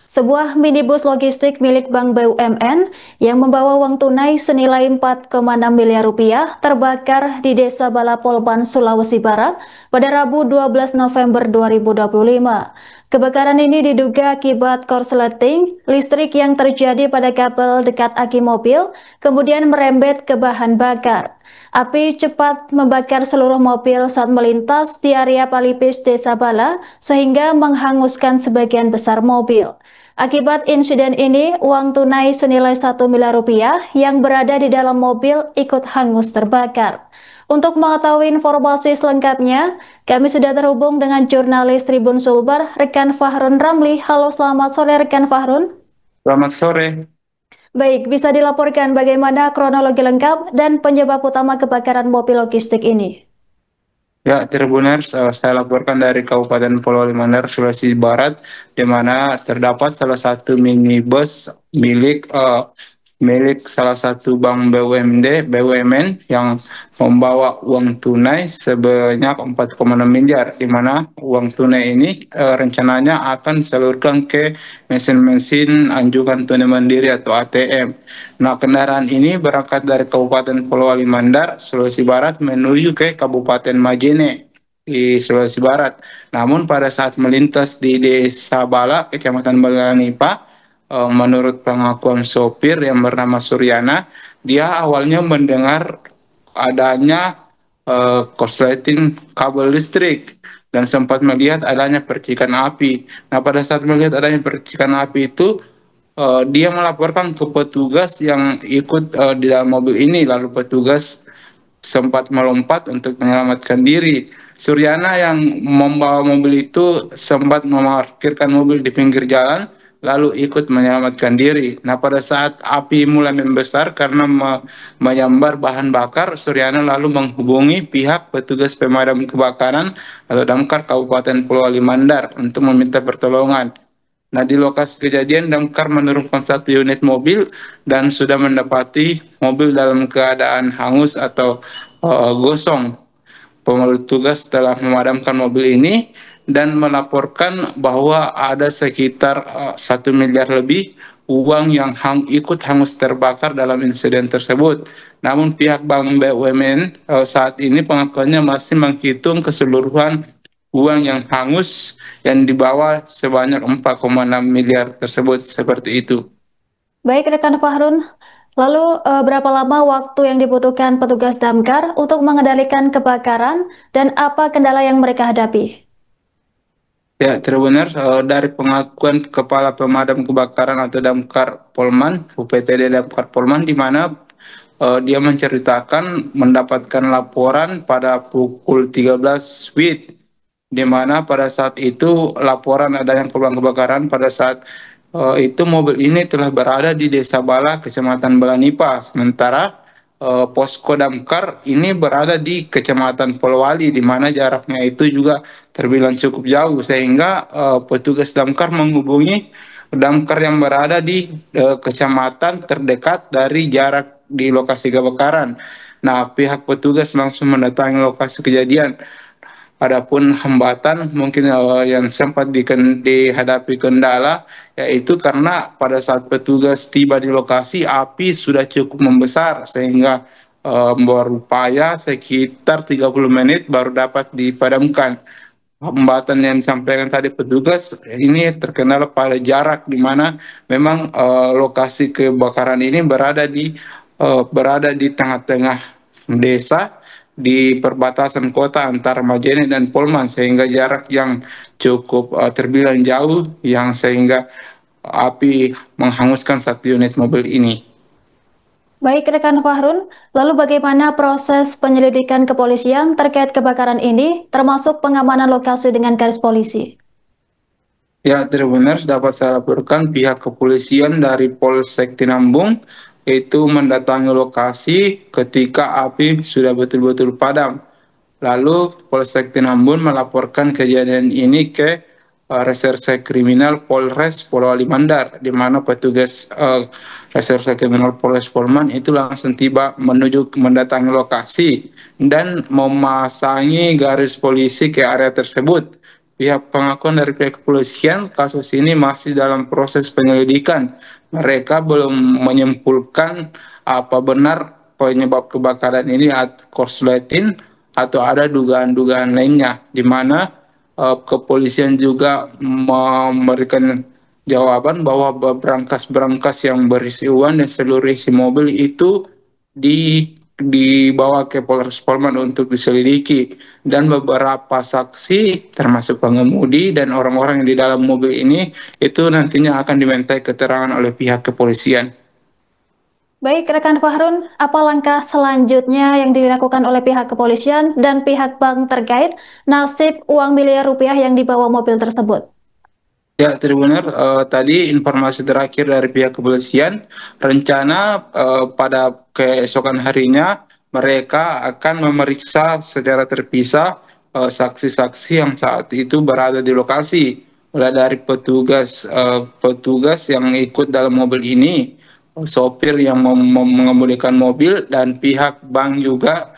Sebuah minibus logistik milik Bank BUMN yang membawa uang tunai senilai 4,6 miliar rupiah terbakar di Desa Balapolban, Sulawesi Barat pada Rabu 12 November 2025. Kebakaran ini diduga akibat korsleting listrik yang terjadi pada kabel dekat aki mobil, kemudian merembet ke bahan bakar. Api cepat membakar seluruh mobil saat melintas di area Palipis Desa Bala, sehingga menghanguskan sebagian besar mobil. Akibat insiden ini, uang tunai senilai 1 miliar rupiah yang berada di dalam mobil ikut hangus terbakar. Untuk mengetahui informasi selengkapnya, kami sudah terhubung dengan jurnalis Tribun Sulbar, rekan Fahrun Ramli. Halo, selamat sore rekan Fahrun. Selamat sore. Baik, bisa dilaporkan bagaimana kronologi lengkap dan penyebab utama kebakaran mobil logistik ini? Ya, Tribuners, saya laporkan dari Kabupaten Polewali Mandar, Sulawesi Barat, di mana terdapat salah satu minibus milik salah satu bank BUMN yang membawa uang tunai sebanyak 4,6 miliar, di mana uang tunai ini rencananya akan disalurkan ke mesin-mesin anjungan tunai mandiri atau ATM. Nah, kendaraan ini berangkat dari Kabupaten Polewali Mandar, Sulawesi Barat menuju ke Kabupaten Majene di Sulawesi Barat. Namun pada saat melintas di Desa Bala, Kecamatan Balanipa, menurut pengakuan sopir yang bernama Suryana, dia awalnya mendengar adanya korsleting kabel listrik dan sempat melihat adanya percikan api. Nah, pada saat melihat adanya percikan api itu, dia melaporkan ke petugas yang ikut di dalam mobil ini, lalu petugas sempat melompat untuk menyelamatkan diri. Suryana yang membawa mobil itu sempat memarkirkan mobil di pinggir jalan, lalu ikut menyelamatkan diri. Nah, pada saat api mulai membesar karena menyambar bahan bakar, Suryana lalu menghubungi pihak petugas pemadam kebakaran atau Damkar Kabupaten Polewali Mandar untuk meminta pertolongan. Nah, di lokasi kejadian, damkar menurunkan satu unit mobil dan sudah mendapati mobil dalam keadaan hangus atau gosong. Petugas telah memadamkan mobil ini dan melaporkan bahwa ada sekitar 1 miliar lebih uang yang ikut hangus terbakar dalam insiden tersebut. Namun pihak Bank BUMN saat ini pengakuannya masih menghitung keseluruhan uang yang hangus yang dibawa sebanyak 4,6 miliar tersebut, seperti itu. Baik rekan Fahrun, lalu berapa lama waktu yang dibutuhkan petugas damkar untuk mengendalikan kebakaran dan apa kendala yang mereka hadapi? Ya, terbenar dari pengakuan Kepala Pemadam Kebakaran atau Damkar Polman, UPTD Damkar Polman, di mana dia menceritakan mendapatkan laporan pada pukul 13 WIB, di mana pada saat itu laporan adanya korban kebakaran. Pada saat itu mobil ini telah berada di Desa Bala, Kecamatan Balanipa, sementara posko damkar ini berada di Kecamatan Polewali, di mana jaraknya itu juga terbilang cukup jauh, sehingga petugas damkar menghubungi damkar yang berada di kecamatan terdekat dari jarak di lokasi kebakaran. Nah, pihak petugas langsung mendatangi lokasi kejadian. Adapun hambatan mungkin yang sempat dihadapi kendala, yaitu karena pada saat petugas tiba di lokasi api sudah cukup membesar, sehingga berupaya sekitar 30 menit baru dapat dipadamkan. Hambatan yang disampaikan tadi petugas ini terkendala pada jarak, di mana memang lokasi kebakaran ini berada di tengah-tengah desa di perbatasan kota antara Majene dan Polman, sehingga jarak yang cukup terbilang jauh, yang sehingga api menghanguskan satu unit mobil ini. Baik rekan Fahrun, lalu bagaimana proses penyelidikan kepolisian terkait kebakaran ini, termasuk pengamanan lokasi dengan garis polisi? Ya, benar dapat saya laporkan pihak kepolisian dari Polsek Tinambung itu mendatangi lokasi ketika api sudah betul-betul padam. Lalu Polsek Tinambun melaporkan kejadian ini ke Reserse Kriminal Polres Polewali Mandar, di mana petugas Reserse Kriminal Polres Polman itu langsung tiba menuju mendatangi lokasi dan memasangi garis polisi ke area tersebut. pengakuan dari pihak kepolisian, kasus ini masih dalam proses penyelidikan. Mereka belum menyimpulkan apa benar penyebab kebakaran ini atau korsleting atau ada dugaan-dugaan lainnya, di mana kepolisian juga memberikan jawaban bahwa berangkas-berangkas yang berisi uang dan seluruh isi mobil itu dibawa ke Polres Polman untuk diselidiki, dan beberapa saksi termasuk pengemudi dan orang-orang yang di dalam mobil ini itu nantinya akan dimintai keterangan oleh pihak kepolisian. Baik, rekan Fahrun, apa langkah selanjutnya yang dilakukan oleh pihak kepolisian dan pihak bank terkait nasib uang miliar rupiah yang dibawa mobil tersebut? Ya, Tribuner, tadi informasi terakhir dari pihak kepolisian, rencana pada keesokan harinya mereka akan memeriksa secara terpisah saksi-saksi yang saat itu berada di lokasi, mulai dari petugas yang ikut dalam mobil ini, sopir yang mengemudikan mobil, dan pihak bank juga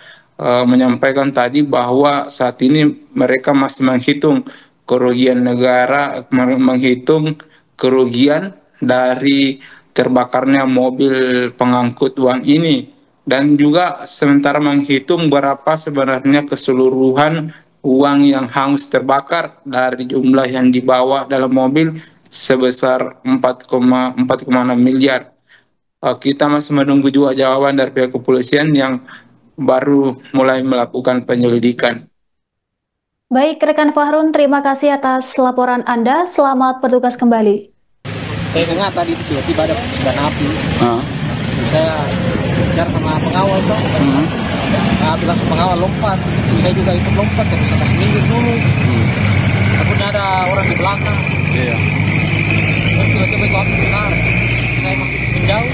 menyampaikan tadi bahwa saat ini mereka masih menghitung kerugian negara, menghitung kerugian dari terbakarnya mobil pengangkut uang ini, dan juga sementara menghitung berapa sebenarnya keseluruhan uang yang hangus terbakar dari jumlah yang dibawa dalam mobil sebesar 4,6 miliar. Kita masih menunggu juga jawaban dari pihak kepolisian yang baru mulai melakukan penyelidikan. Baik, rekan Fahrun, terima kasih atas laporan Anda. Selamat bertugas kembali. Saya dengar tadi tiba-tiba ada percikan api. Saya kejar sama pengawal tuh. Langsung pengawal lompat. Saya juga ikut lompat, tapi saya kasih minggir dulu. Takutnya ada orang di belakang. Iya. Terus tiba-tiba itu api besar. Saya masih menjauh.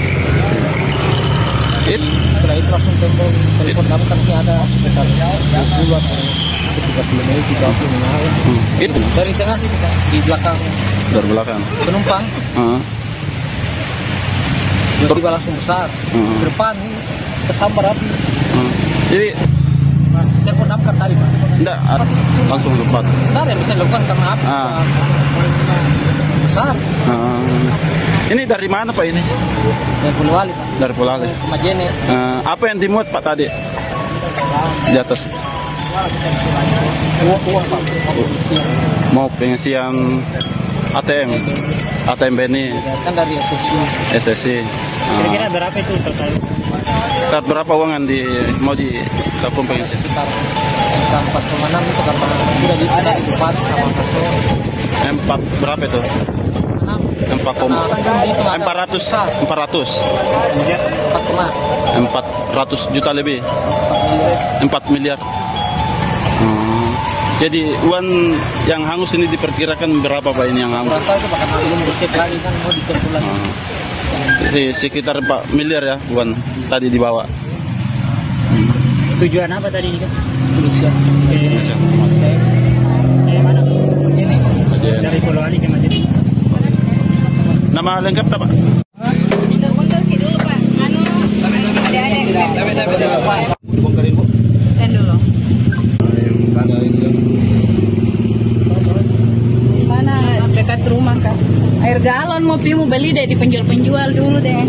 Setelah itu langsung telepon kami, kan ada sekitar 20 atau 30 menit juga api menyala. Dari tengah sih kita, di belakang. Dari belakang. Penumpang. Tiba-tiba langsung besar. Ke depan tersambar api. Jadi telepon damkar tadi, Pak. enggak langsung lepas. Bentar yang bisa dilakukan karena api besar. Ini dari mana Pak ini? Dari Polewali, Pak. Dari Polewali. Majene. Apa yang dimuat Pak tadi? Di atas. Uang, Pak. Mau pengisian ATM. ATM BNI. Kan dari SSI. Kira-kira berapa itu total? Sekitar berapa uang yang mau dilakukan pengisian? Sekitar 4,6 itu karena sudah ada di depan sama kasur. 4 berapa itu? 400 juta lebih. 4 miliar. Jadi uang yang hangus ini diperkirakan berapa Pak ini yang hangus? Berapa itu Pak, karena belum dicek lagi kan, mau dicek lagi. Sekitar 4 miliar ya uang tadi dibawa. Tujuan apa tadi kan? Polisian. Mana? Ini dari Polewali ke Majene. Nama lengkap tak Pak? Mana dekat rumah Kak. Air galon mau beli deh di penjual-penjual dulu deh.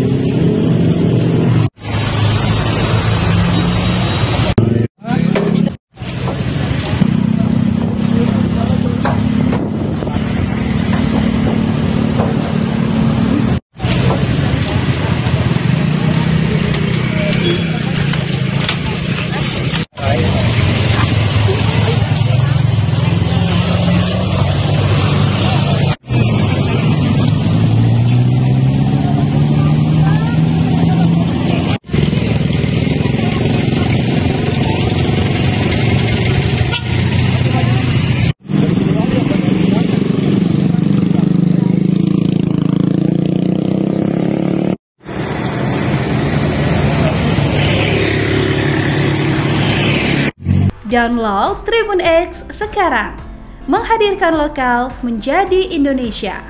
Download Tribun X sekarang, menghadirkan lokal menjadi Indonesia.